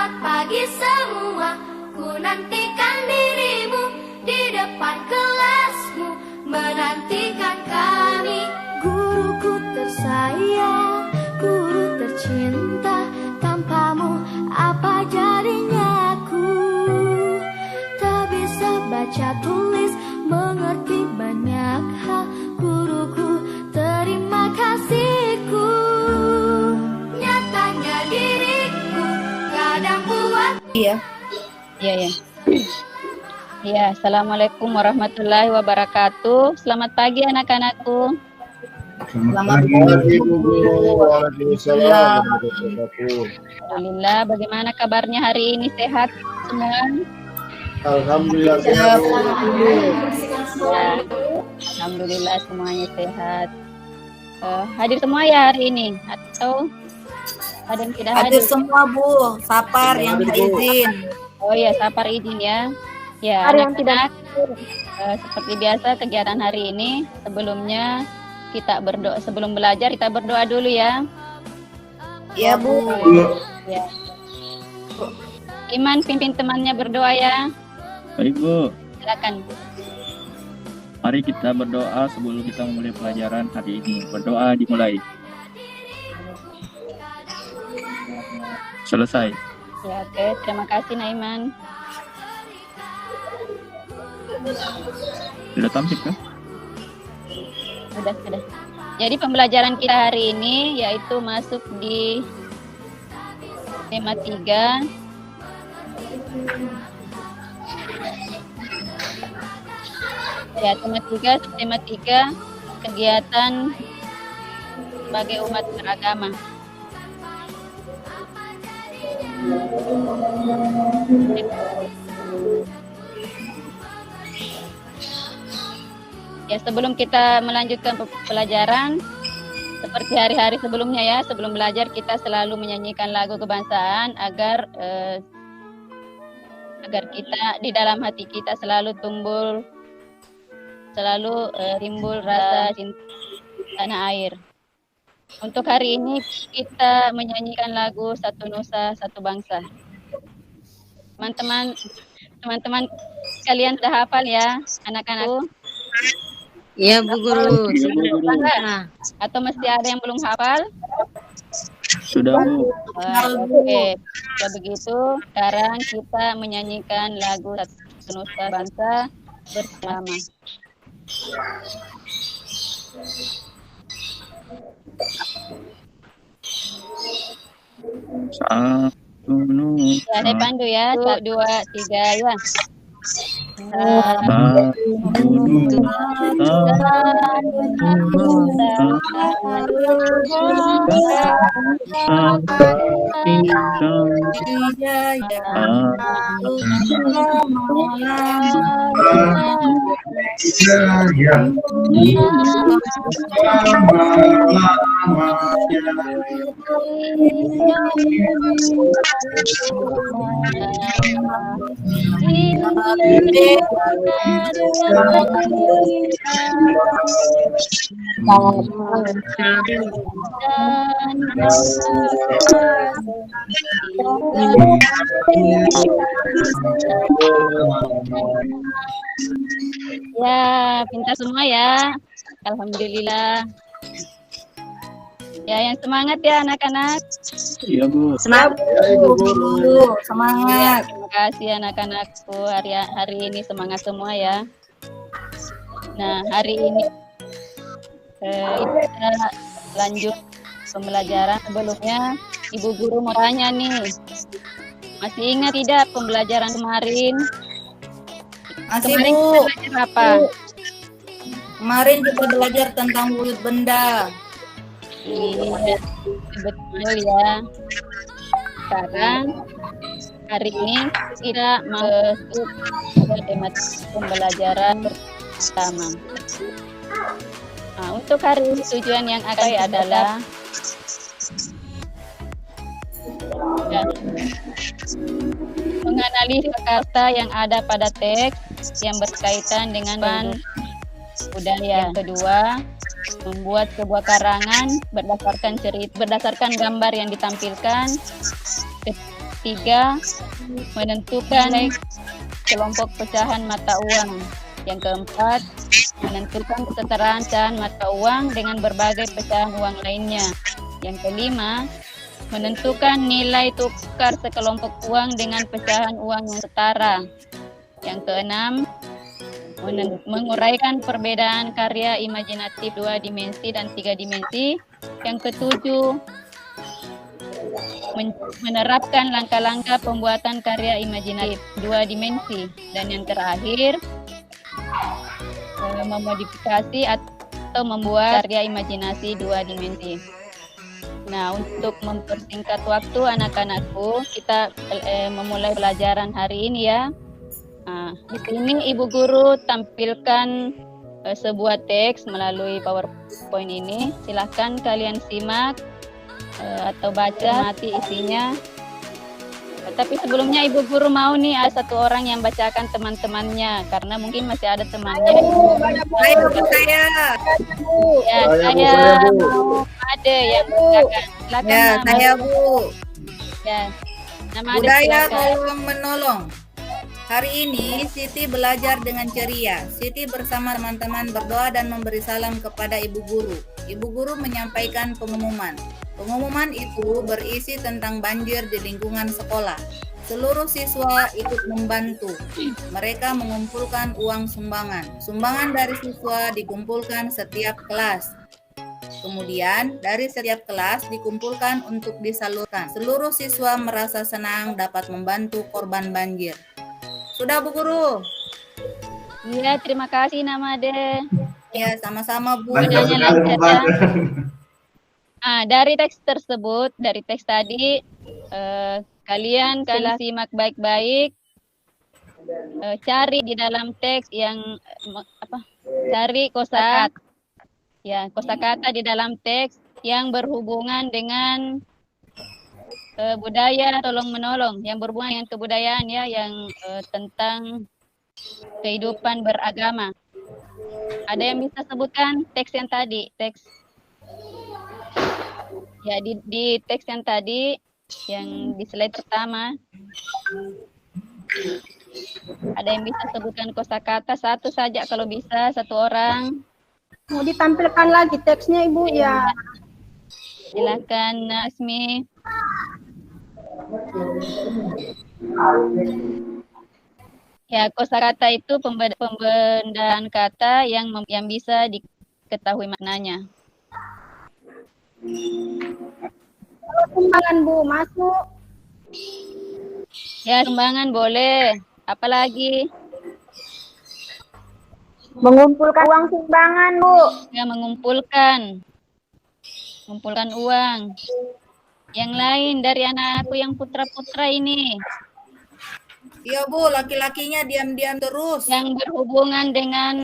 Selamat pagi semua, ku nantikan dirimu di depan kelasmu, menantikan kami. Guruku tersayang, guru tercinta, tanpamu apa jadinya aku? Tak bisa baca tulis, mengerti banyak hal. Guruku, terima kasihku. Nyatanya diriku kadang buat. Iya. Ya, assalamualaikum warahmatullahi wabarakatuh. Selamat pagi anak-anakku. Selamat pagi, Bu Guru. Waalaikumsalam warahmatullahi wabarakatuh. Alhamdulillah, bagaimana kabarnya hari ini? Sehat semua? Alhamdulillah sehat. Ya, alhamdulillah semuanya sehat. Hadir semua ya hari ini atau ada yang tidak hadir? hadir? Semua Bu, Sapar yang izin. Oh ya, Sapar izin ya. Ya, anak-anak, seperti biasa kegiatan hari ini sebelumnya kita berdoa, sebelum belajar kita berdoa dulu ya. Iya Bu. Ya. Iman pimpin temannya berdoa ya. Baik Bu, Silakan. mari kita berdoa sebelum kita memulai pelajaran hari ini. Berdoa dimulai. Selesai. Ya, oke. Terima kasih Naiman. Sudah tampil kan? Sudah. Jadi pembelajaran kita hari ini yaitu masuk di tema 3. Ya, tema 3 kegiatan sebagai umat beragama. Ya, sebelum kita melanjutkan pelajaran, seperti hari-hari sebelumnya ya, sebelum belajar kita selalu menyanyikan lagu kebangsaan agar kita di dalam hati kita selalu timbul rasa cinta tanah air. Untuk hari ini kita menyanyikan lagu Satu Nusa Satu Bangsa. Teman-teman kalian sudah hafal ya, anak-anakku? Iya Bu Guru. Atau masih ada yang belum hafal? Sudah Bu. Oke. Kalau begitu, sekarang kita menyanyikan lagu Satu Nusa Bangsa bersama. Satu Nusa. Ya, saya pandu ya. 1, 2, 3 ya. Ya, pintar semua ya. Alhamdulillah. Ya, yang semangat ya anak-anak. Iya Bu. Semangat Bu Guru. Semangat. Terima kasih anak-anakku, hari ini semangat semua ya. Nah, hari ini kita lanjut pembelajaran. Sebelumnya Ibu Guru mau tanya nih, masih ingat tidak pembelajaran kemarin? Masih Kemarin Bu. kita belajar apa? Kemarin kita belajar tentang wujud benda. Iya, betul ya. Sekarang hari ini kita masuk ke tema pembelajaran pertama. Nah, untuk hari ini tujuan yang akan adalah menganalisis kata yang ada pada teks yang berkaitan dengan budaya. Yang kedua, membuat sebuah karangan berdasarkan gambar yang ditampilkan. ketiga, menentukan kelompok pecahan mata uang. Yang keempat, menentukan kesetaraan pecahan mata uang dengan berbagai pecahan uang lainnya. Yang kelima, menentukan nilai tukar sekelompok uang dengan pecahan uang yang setara. Yang keenam, menguraikan perbedaan karya imajinatif 2 dimensi dan 3 dimensi. Yang ketujuh, menerapkan langkah-langkah pembuatan karya imajinatif 2 dimensi. Dan yang terakhir, memodifikasi atau membuat karya imajinasi 2 dimensi. Nah, untuk mempersingkat waktu anak-anakku, kita memulai pelajaran hari ini ya. Nah, di sini Ibu Guru tampilkan sebuah teks melalui PowerPoint ini. Silahkan kalian simak atau baca mati isinya. Tapi sebelumnya Ibu Guru mau nih ada satu orang yang bacakan teman-temannya, karena mungkin masih ada temannya. Ayo Bu, saya. Ya, Saya, saya Bu. mau ada yang bacakan. Silakan. Ya, Nama. saya Bu. Ya. Nama ada Budaya silakan. tolong menolong. Hari ini Siti belajar dengan ceria. Siti bersama teman-teman berdoa dan memberi salam kepada Ibu Guru. Ibu Guru menyampaikan pengumuman. Pengumuman itu berisi tentang banjir di lingkungan sekolah. Seluruh siswa ikut membantu. Mereka mengumpulkan uang sumbangan. Sumbangan dari siswa dikumpulkan setiap kelas. Kemudian dari setiap kelas dikumpulkan untuk disalurkan. Seluruh siswa merasa senang dapat membantu korban banjir. Sudah Bu Guru? Iya, terima kasih Namade. Ya, sama-sama Bu. Bedanya lancar ya. Dari teks tersebut, dari teks tadi, kalian simak baik-baik. Cari di dalam teks yang cari kosakata. Ya, kosakata di dalam teks yang berhubungan dengan budaya tolong menolong, yang berhubungan dengan kebudayaan ya, yang tentang kehidupan beragama. Ada yang bisa sebutkan teks yang tadi, teks ya di teks yang tadi yang di slide pertama. Ada yang bisa sebutkan kosakata satu saja kalau bisa, satu orang. Mau ditampilkan lagi teksnya Ibu ya. Silakan Asmi. Ya, kosakata itu pembedaan kata yang bisa diketahui maknanya. Sumbangan Bu, masuk. Ya, sumbangan boleh. Apalagi? Mengumpulkan uang sumbangan Bu. Ya, mengumpulkan uang. Yang lain dari anak-anakku yang putra-putra ini. Iya Bu, laki-lakinya diam-diam terus. Yang berhubungan dengan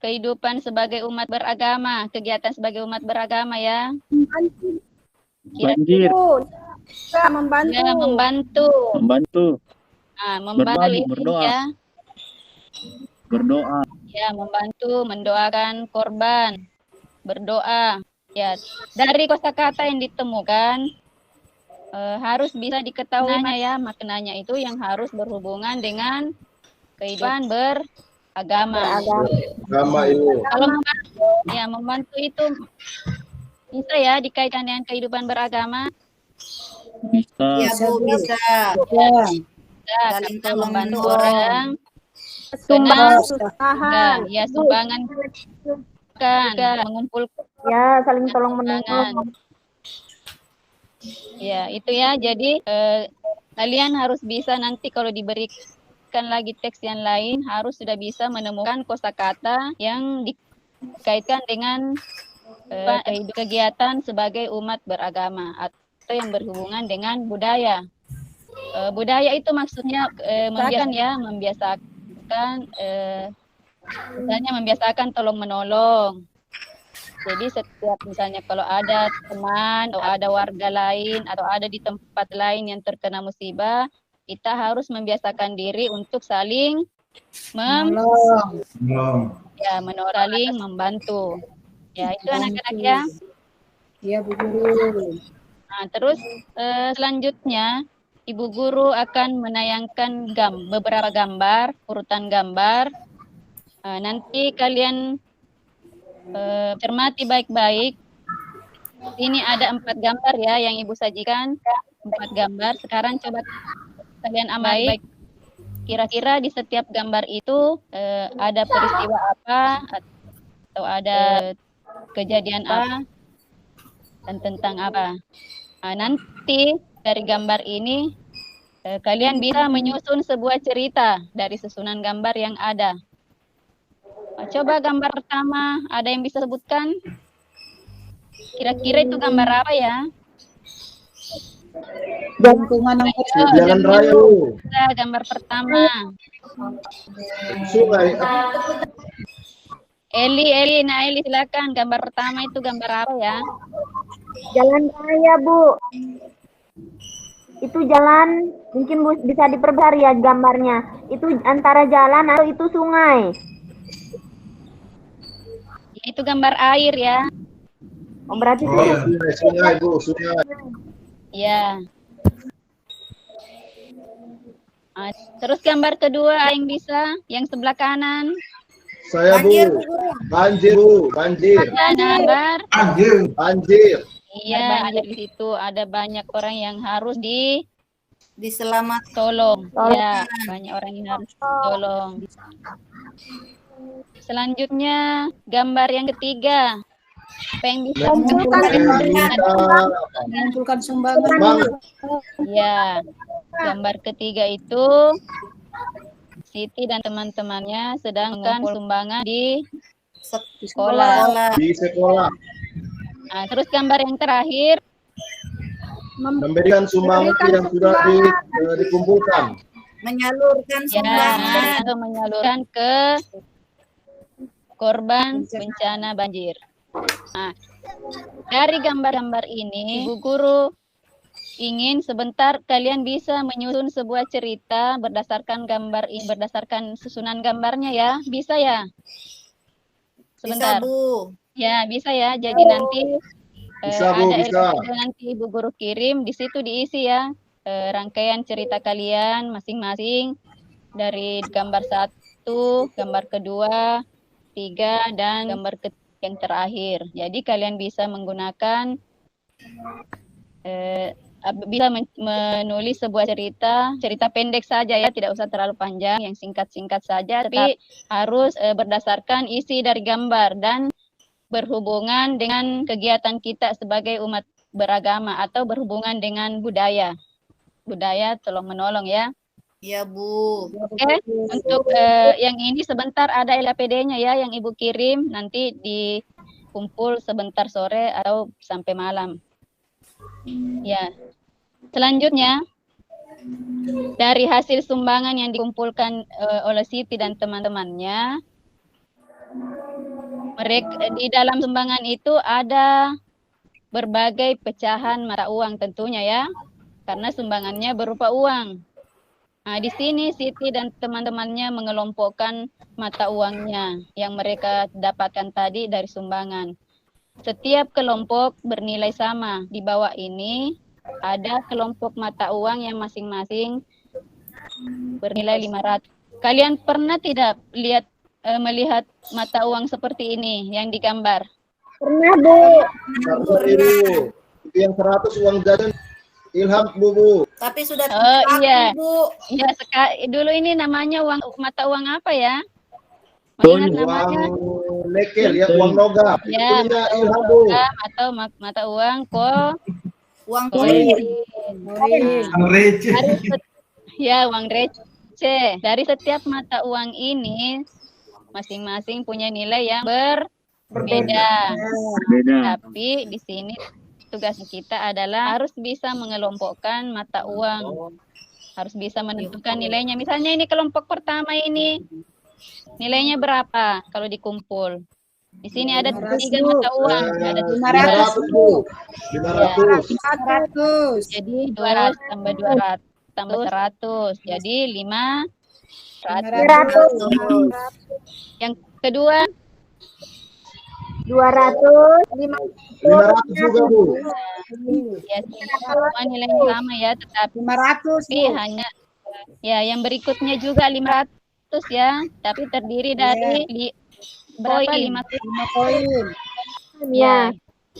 kehidupan sebagai umat beragama, kegiatan sebagai umat beragama ya. Banjir. Ya, membantu. Ya, membantu. Membantu ini berdoa. ya. Berdoa. Ya, membantu mendoakan korban. Berdoa. Ya, dari kosakata yang ditemukan harus bisa diketahui ya, maknanya itu yang harus berhubungan dengan kehidupan beragama. Agama Ibu. Kalau membantu itu bisa ya dikaitkan dengan kehidupan beragama. Bisa. Iya Bu, bisa. Saling tolong membantu menolong. orang. Sumbangan Senang. usaha. Ya, sumbangan kan mengumpulkan. Ya, saling tolong sumbangan. menolong. Ya, itu ya. Jadi kalian harus bisa nanti kalau diberikan lagi teks yang lain harus sudah bisa menemukan kosakata yang dikaitkan dengan kegiatan sebagai umat beragama atau yang berhubungan dengan budaya. Budaya itu maksudnya membiasakan misalnya membiasakan tolong menolong. Jadi setiap misalnya kalau ada teman atau ada warga lain atau ada di tempat lain yang terkena musibah, kita harus membiasakan diri untuk saling Menolong. saling membantu. Ya, itu anak-anak ya. Iya Bu Guru. Nah, terus selanjutnya Ibu Guru akan menayangkan beberapa gambar, urutan gambar. Nanti kalian cermati baik-baik. Ini ada 4 gambar ya yang Ibu sajikan, 4 gambar. Sekarang coba kalian amati baik. Kira-kira di setiap gambar itu ada peristiwa apa atau ada kejadian apa dan tentang apa. Nah, nanti dari gambar ini kalian bisa menyusun sebuah cerita dari susunan gambar yang ada. Coba gambar pertama, ada yang bisa sebutkan? Kira-kira itu gambar apa ya? Jalan raya, Bu. Gambar pertama. Sungai. Eli, silakan. Gambar pertama itu gambar apa ya? Jalan raya, Bu. Itu jalan, mungkin Bu bisa diperbar ya gambarnya. Itu antara jalan atau itu sungai? Itu gambar air ya. Oh, berarti Sungai, Bu, sungai. Ya. Terus gambar kedua yang bisa, yang sebelah kanan. Saya, Bu. Banjir, Bu, banjir. Gambar. Banjir. Iya, di situ ada banyak orang yang harus Diselamat. tolong. Ya, banyak orang yang harus tolong. Selanjutnya, gambar yang ketiga. Apa yang bisa Mengumpulkan sumbangan. Ya, gambar ketiga itu Siti dan teman-temannya sedang mengumpulkan sumbangan di sekolah. Di sekolah. Nah, terus gambar yang terakhir, Memberikan sumbangan yang sudah dikumpulkan. Menyalurkan sumbangan. atau menyalurkan ke korban bencana banjir. Nah, dari gambar-gambar ini, Ibu Guru ingin sebentar kalian bisa menyusun sebuah cerita berdasarkan gambar ini, berdasarkan susunan gambarnya ya. Bisa ya? Sebentar. Bisa, Bu. Ya, bisa ya. Jadi nanti Bisa, Bu, ada bisa. LPD nanti Ibu Guru kirim, di situ diisi ya rangkaian cerita kalian masing-masing dari gambar 1, gambar kedua, 3, dan gambar yang terakhir. Jadi kalian bisa menggunakan bisa menulis sebuah cerita pendek saja ya, tidak usah terlalu panjang, yang singkat-singkat saja, tapi harus berdasarkan isi dari gambar dan berhubungan dengan kegiatan kita sebagai umat beragama atau berhubungan dengan budaya tolong menolong ya. Iya, Bu. Oke, untuk yang ini sebentar ada LAPD-nya ya yang Ibu kirim, nanti dikumpul sebentar sore atau sampai malam. Ya. Selanjutnya dari hasil sumbangan yang dikumpulkan oleh Siti dan teman-temannya, mereka di dalam sumbangan itu ada berbagai pecahan mata uang tentunya ya, karena sumbangannya berupa uang. Nah, di sini Siti dan teman-temannya mengelompokkan mata uangnya yang mereka dapatkan tadi dari sumbangan. Setiap kelompok bernilai sama. Di bawah ini ada kelompok mata uang yang masing-masing bernilai 500. Kalian pernah tidak melihat mata uang seperti ini yang digambar? pernah, Bu. Itu yang 100 uang jajan Ilham, Bu. Tapi sudah iya. Bu. Ya, dulu ini namanya mata uang apa ya? Uang Mengingat namanya nekel ya, uang logam. ya, Itu Ilham, Bu. atau mata uang Uang koin. koin. Ya, uang receh. Dari setiap mata uang ini masing-masing punya nilai yang berbeda. Tapi di sini tugas kita adalah harus bisa mengelompokkan mata uang. Harus bisa menentukan nilainya. Misalnya ini kelompok pertama ini nilainya berapa kalau dikumpul? Di sini ada 3 mata uang, ada 500, Bu. 500. Jadi 200 tambah 200 tambah 100. Jadi 500. Yang kedua 200, 500 juga, Bu. Ya, semua nilainya sama ya, tetapi 500 Bu. hanya ya yang berikutnya juga 500 ya, tapi terdiri dari berapa? 5 5 koin. ya.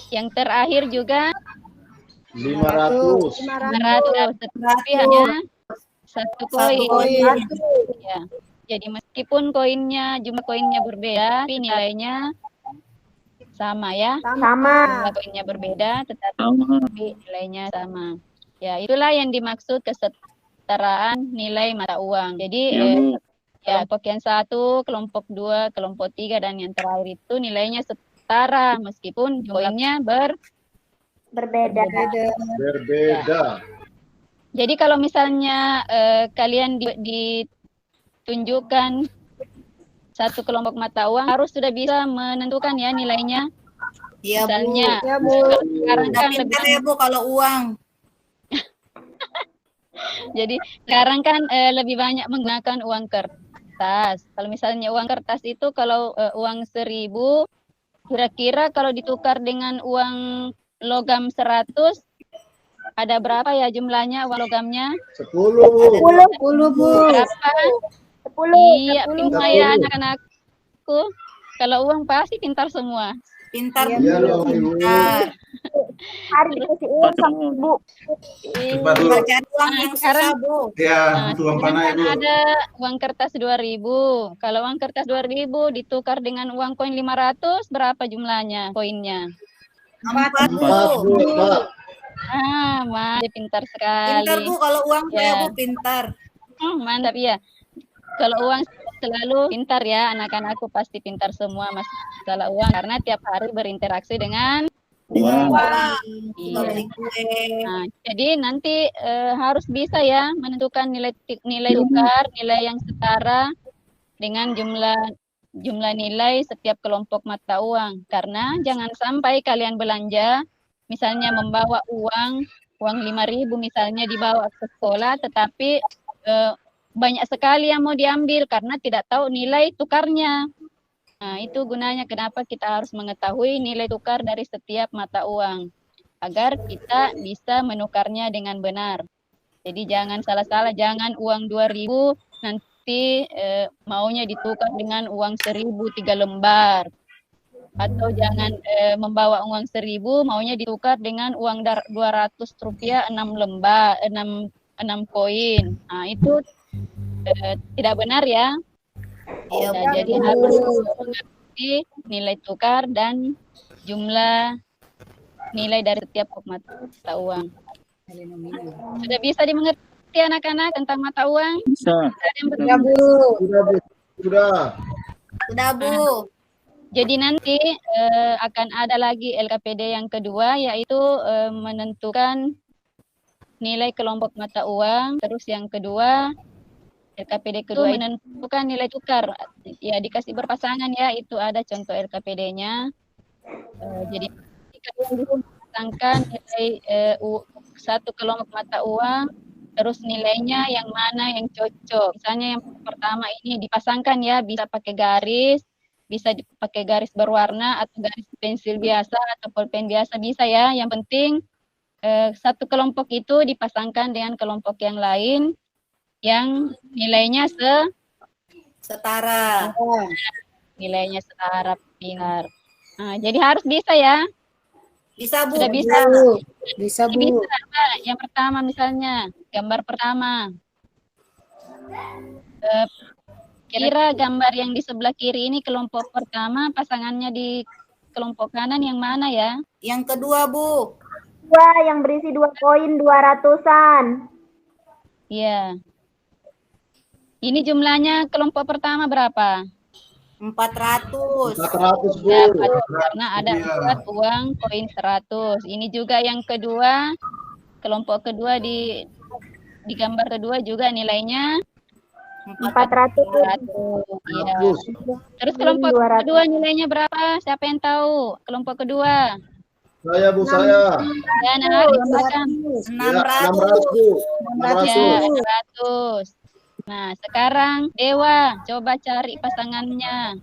Yang terakhir juga 500. 500, tetapi hanya satu koin. Ya. Jadi meskipun jumlah koinnya berbeda, tapi nilainya sama ya. Sama. Jumlah koinnya berbeda, tetapi Sama. nilainya sama. Ya, itulah yang dimaksud kesetaraan nilai mata uang. Jadi Ya, Bu. kelompok yang 1, kelompok 2, kelompok 3, dan yang terakhir itu nilainya setara meskipun koinnya Berbeda. Berbeda. Jadi kalau misalnya kalian ditunjukkan satu kelompok mata uang, harus sudah bisa menentukan ya nilainya. Iya, Bu. Misalnya, Ya Bu. sekarang Udah kan pintar ya, Bu, kalau uang. jadi sekarang kan lebih banyak menggunakan uang kertas. Kalau misalnya uang kertas itu kalau uang 1.000, kira-kira kalau ditukar dengan uang logam 100, ada berapa ya jumlahnya uang logamnya? 10. 10 Bu. Berapa? 10. Iya, pintar ya anak-anakku. Kalau uang pasti pintar semua. Pintar, Bu. Iya loh, Ibu. Pintar. Hari dikasih uang sama Ibu. Cepat dulu. Pintar cari uang yang Sekarang susah, Bu. Ya, Nah, tuang sekarang panah kan Ibu. ada uang kertas 2.000. Kalau uang kertas 2.000 ditukar dengan uang koin 500, berapa jumlahnya koinnya? 4, Bu. 4, Bu. 4. Mas, pintar Pintar, sekali. Bu, kalau uang saya, Ya. Bu, pintar. Mantap ya. Kalau uang selalu pintar ya, anak-anakku pasti pintar semua masalah uang karena tiap hari berinteraksi dengan Uang. Uang. Iya. Suka beli kue. Nah, jadi nanti harus bisa ya menentukan nilai tukar, nilai yang setara dengan jumlah nilai setiap kelompok mata uang. Karena jangan sampai kalian belanja, misalnya membawa uang 5.000 misalnya dibawa ke sekolah, tetapi banyak sekali yang mau diambil karena tidak tahu nilai tukarnya. Nah, itu gunanya kenapa kita harus mengetahui nilai tukar dari setiap mata uang agar kita bisa menukarnya dengan benar. Jadi jangan salah-salah, jangan uang 2.000 nanti maunya ditukar dengan uang 1.000 3 lembar. Atau jangan membawa uang 1.000 maunya ditukar dengan uang 200 rupiah 6 lembar, 6 koin. Nah, itu tidak benar ya. Iya, Nah, Bu. jadi harus mengerti nilai tukar dan jumlah nilai dari setiap mata uang. Sudah bisa dimengerti anak-anak tentang mata uang? Bisa. Ada yang Ya Bu. Sudah, Bu. Sudah. Sudah, Bu. Jadi nanti akan ada lagi LKPD yang kedua, yaitu menentukan nilai kelompok mata uang. Terus yang kedua, LKPD kedua menentukan nilai tukar. Ya dikasih berpasangan ya, itu ada contoh LKPD-nya. Jadi kalian dipasangkan nilai satu kelompok mata uang, terus nilainya yang mana yang cocok. Misalnya yang pertama ini dipasangkan ya, bisa pakai garis, bisa dipakai garis berwarna atau garis pensil biasa atau pulpen biasa bisa ya. Yang penting satu kelompok itu dipasangkan dengan kelompok yang lain yang nilainya Setara. nilainya setara, pintar. Nah, jadi harus bisa ya. Bisa, Bu. Sudah bisa. Bisa Bu. Bisa. Nah, yang pertama misalnya gambar pertama. Kira gambar yang di sebelah kiri ini kelompok pertama, pasangannya di kelompok kanan yang mana ya? Yang kedua, Bu. Dua yang berisi 2 koin 200-an. Iya. Ini jumlahnya kelompok pertama berapa? 400. 400, Bu. Ya, karena ada 4 uang koin 100. Ini juga yang kedua, kelompok kedua di gambar kedua juga nilainya 400. 400. Iya. Terus kelompok kedua nilainya berapa? Siapa yang tahu? Kelompok kedua. Saya, Bu, saya. Ya, nah, di belakang. 600, Bu. 600. Ya, 600. Nah, sekarang Dewa, coba cari pasangannya.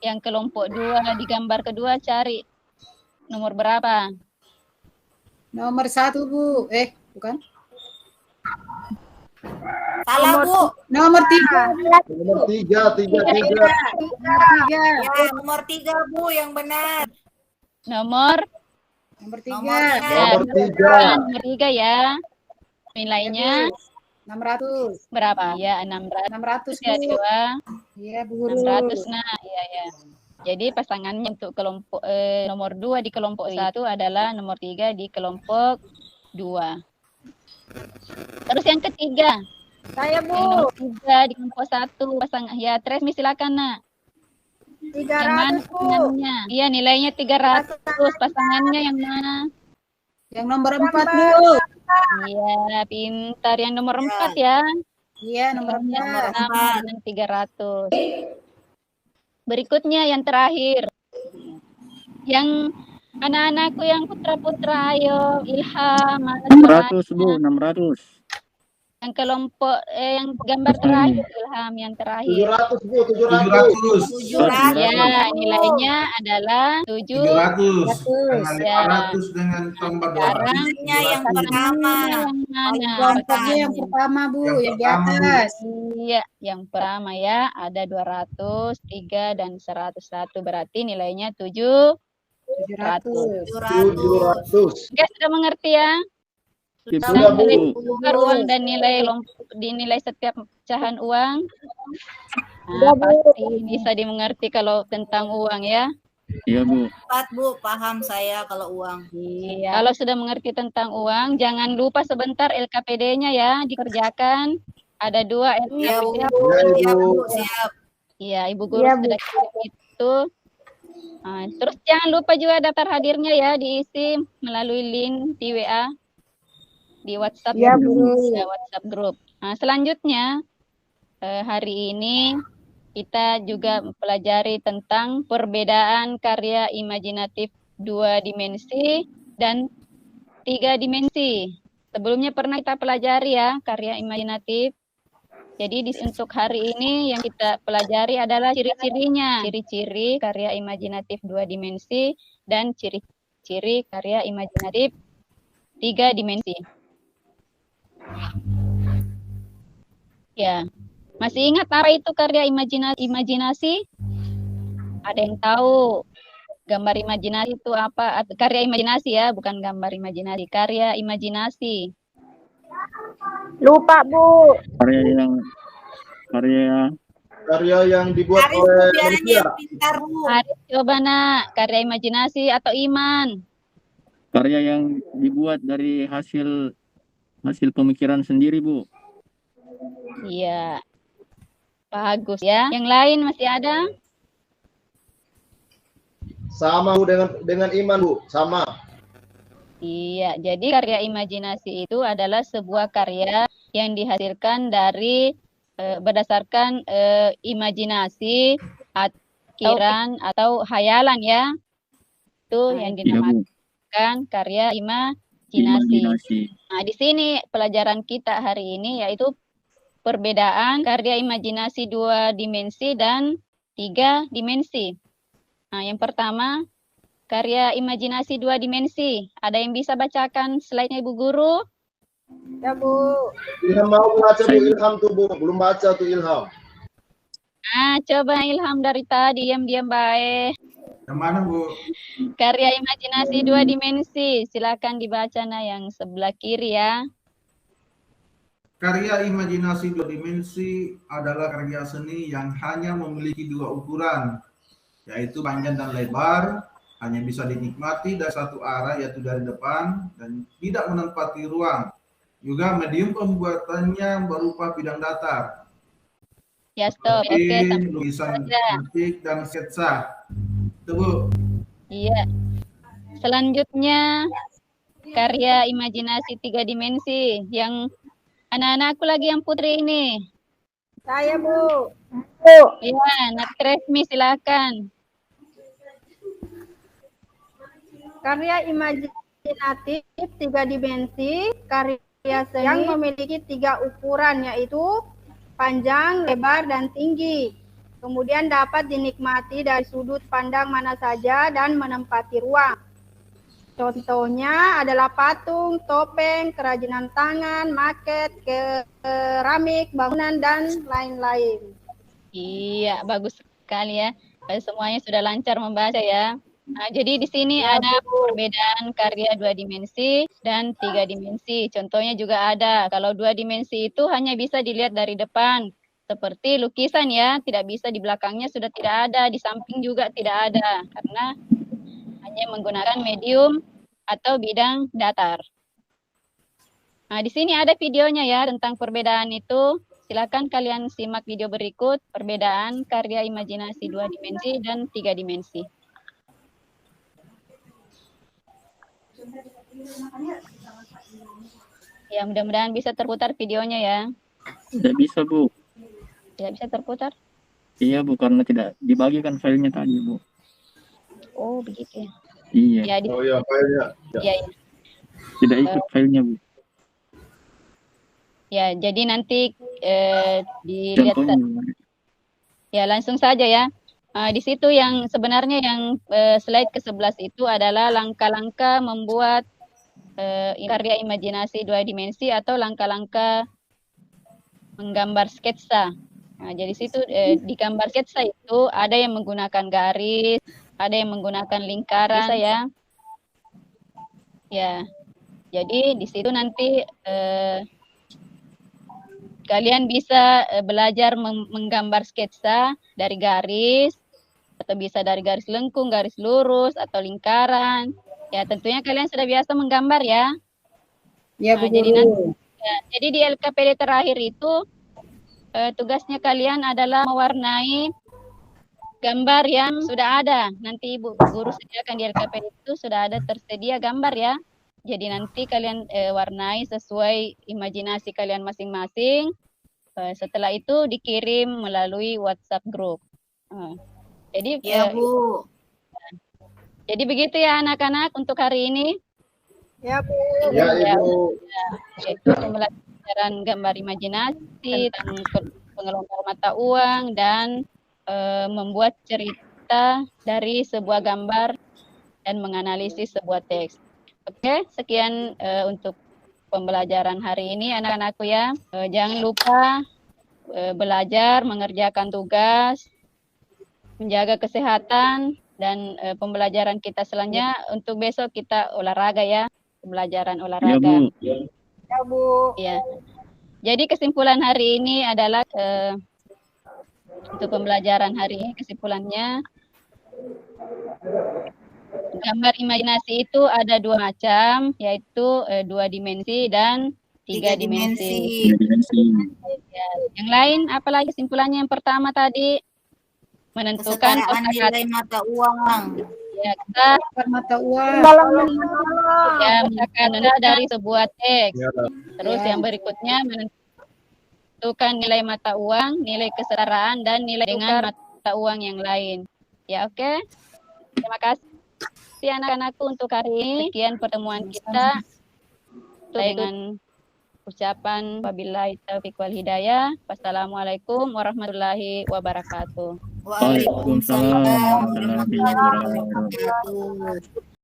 Yang kelompok 2 di gambar kedua cari nomor berapa? Nomor 1, Bu. Bukan. Salah, Bu. Nomor 3. Nomor 3, 3, 3. Nomor 3. Ya, nomor 3, Bu, yang benar. Nomor Nomor Nomornya. 3. ya, Nomor 3. nomor 3 ya. Nilainya 600. berapa? Ya, 600 600, ya, Bu. Dewa. Iya, Bu Guru. 600. Nah, iya ya. Jadi pasangannya untuk kelompok nomor 2 di kelompok 1 adalah nomor 3 di kelompok 2. Terus yang ketiga, Saya, yang Bu. nomor 3 di kelompok 1 pasangan ya, Tresmi silakan, Nak. Yang mana 300, Bu. pasangannya? Iya, nilainya 300. Pasangannya yang mana? Yang nomor 4, Bu. Iya, pintar. Yang nomor 4 ya. Iya, nomor Nomor 4. 6 dengan 300. Berikutnya yang terakhir. Yang anak-anakku yang putra-putra, ayo Ilham, mana 600, Bu, suaranya? 600. Yang kelompok yang gambar Terus terakhir Ilham, yang terakhir. 700, Bu, 700. 700. Ya, nilainya adalah 700. 700 Ya. 500 dengan tambah 200 Sekarang yang pertama. yang mana? Kelompoknya yang pertama, Bu. Yang Yang di pertama, Bu. atas. Iya, yang pertama ya, ada 200, 3 dan 101, berarti nilainya 700. 700. 700. Oke, sudah mengerti ya? Sudah, Bu. Nilai tukar uang dan dinilai setiap pecahan uang. Nah, pasti bisa dimengerti kalau tentang uang ya. Iya, Bu. 4, Bu, paham saya kalau uang. Iya, kalau sudah mengerti tentang uang, jangan lupa sebentar LKPD-nya ya dikerjakan. Ada 2 Iya, Bu. LKPD. Iya, Bu, siap. Iya, Ibu Guru sudah kirim itu. Nah, terus jangan lupa juga daftar hadirnya ya, diisi melalui link di WA, di WhatsApp, Iya, ya, Bu. WhatsApp grup. Nah, selanjutnya hari ini kita juga mempelajari tentang perbedaan karya imajinatif 2 dimensi dan 3 dimensi. Sebelumnya pernah kita pelajari ya karya imajinatif. Jadi untuk hari ini yang kita pelajari adalah ciri-cirinya. Ciri-ciri karya imajinatif 2 dimensi dan ciri-ciri karya imajinatif 3 dimensi. Ya, masih ingat apa itu karya imajinasi? Ada yang tahu gambar imajinasi itu apa? Karya imajinasi ya, bukan gambar imajinasi. Karya imajinasi. Lupa, Bu. Karya yang dibuat Haris, oleh Bu, biarin manusia. yang pintar, Bu. Haris, coba nak, karya imajinasi atau iman? Karya yang dibuat dari hasil pemikiran sendiri, Bu. Iya. Bagus ya. Yang lain masih ada? Sama, Bu, dengan iman, Bu. Sama. Iya, jadi karya imajinasi itu adalah sebuah karya yang dihasilkan dari berdasarkan imajinasi, pikiran atau hayalan ya. Itu yang Iya, Bu. dinamakan karya imajinasi. Imajinasi. Nah, di sini pelajaran kita hari ini yaitu perbedaan karya imajinasi 2 dimensi dan 3 dimensi. Nah, yang pertama, karya imajinasi 2 dimensi. Ada yang bisa bacakan slide-nya Ibu Guru? Ya, Bu. Ilham mau baca, Bu. Ilham tuh, Bu. Belum baca tuh, Ilham. Nah, coba Ilham dari tadi diam-diam baik. Yang mana, Bu? Karya imajinasi 2 dimensi. Silakan dibaca nah yang sebelah kiri ya. Karya imajinasi 2 dimensi adalah karya seni yang hanya memiliki 2 ukuran, yaitu panjang dan lebar, hanya bisa dinikmati dari satu arah, yaitu dari depan, dan tidak menempati ruang. Juga medium pembuatannya berupa bidang datar, Ya, stop. Oke, seperti lukisan saja. antik dan sketsa. Itu, Bu. Iya. Selanjutnya, karya imajinasi 3 dimensi. Yang anak-anakku lagi yang putri ini. Saya, Bu. Iya, Nak Tresmi silakan. Karya imajinatif 3 dimensi, karya seni yang memiliki 3 ukuran, yaitu panjang, lebar, dan tinggi. Kemudian dapat dinikmati dari sudut pandang mana saja dan menempati ruang. Contohnya adalah patung, topeng, kerajinan tangan, maket, keramik, bangunan, dan lain-lain. Iya, bagus sekali ya. Semuanya sudah lancar membaca ya. Nah, jadi di sini ada perbedaan karya 2 dimensi dan 3 dimensi. Contohnya juga ada. Kalau 2 dimensi itu hanya bisa dilihat dari depan. Seperti lukisan ya, tidak bisa di belakangnya sudah tidak ada, di samping juga tidak ada. Karena hanya menggunakan medium atau bidang datar. Nah, di sini ada videonya ya tentang perbedaan itu. Silakan kalian simak video berikut, perbedaan karya imajinasi 2 dimensi dan 3 dimensi. Ya, mudah-mudahan bisa terputar videonya ya. Tidak bisa, Bu. Tidak bisa terputar? Iya, Bu, karena tidak dibagikan filenya tadi, Bu. Oh, begitu ya. Iya. Ya, Oh ya, filenya. ya, ya. Tidak ikut filenya, Bu. Ya, jadi nanti dilihat. Contohnya. Ya, langsung saja ya. Di situ yang sebenarnya yang slide ke-11 itu adalah langkah-langkah membuat karya imajinasi 2 dimensi atau langkah-langkah menggambar sketsa. Nah, jadi situ di gambar sketsa itu ada yang menggunakan garis, ada yang menggunakan lingkaran ya. Ya. Jadi di situ nanti kalian bisa belajar menggambar sketsa dari garis, atau bisa dari garis lengkung, garis lurus, atau lingkaran. Ya, tentunya kalian sudah biasa menggambar ya. Ya, Bu Jadi Guru. jadi di LKPD terakhir itu tugasnya kalian adalah mewarnai gambar yang sudah ada. Nanti Ibu Guru sediakan di LKPD itu sudah ada tersedia gambar ya. Jadi nanti kalian warnai sesuai imajinasi kalian masing-masing. Setelah itu dikirim melalui WhatsApp group. Jadi Ya, Bu. jadi begitu ya anak-anak untuk hari ini. Ya, Bu. Ya, Ibu. Yaitu pembelajaran gambar imajinasi, tentang pengelolaan mata uang, dan membuat cerita dari sebuah gambar dan menganalisis sebuah teks. Oke, sekian untuk pembelajaran hari ini anak-anakku ya. Jangan lupa belajar, mengerjakan tugas, menjaga kesehatan, dan pembelajaran kita selanjutnya untuk besok kita olahraga ya, pembelajaran olahraga. Ya, Bu. Ya, Bu. Ya. Jadi kesimpulan hari ini adalah untuk pembelajaran hari ini kesimpulannya gambar imajinasi itu ada 2 macam, yaitu 2 dimensi dan 3 dimensi. Ya. Yang lain apalagi kesimpulannya yang pertama tadi menentukan Kesetaraan nilai mata uang. ya, kita Mata uang. ya misalkan dari sebuah teks. Ya, Terus yang berikutnya menentukan nilai mata uang, nilai kesetaraan, dan nilai dengan mata uang yang lain. Ya, oke. Terima kasih anak-anakku untuk hari ini. Sekian pertemuan kita dengan ucapan wabillahi taufiq wal hidayah. Wassalamualaikum warahmatullahi wabarakatuh. Waalaikumsalam Waalaikumsalam warahmatullahi wabarakatuh.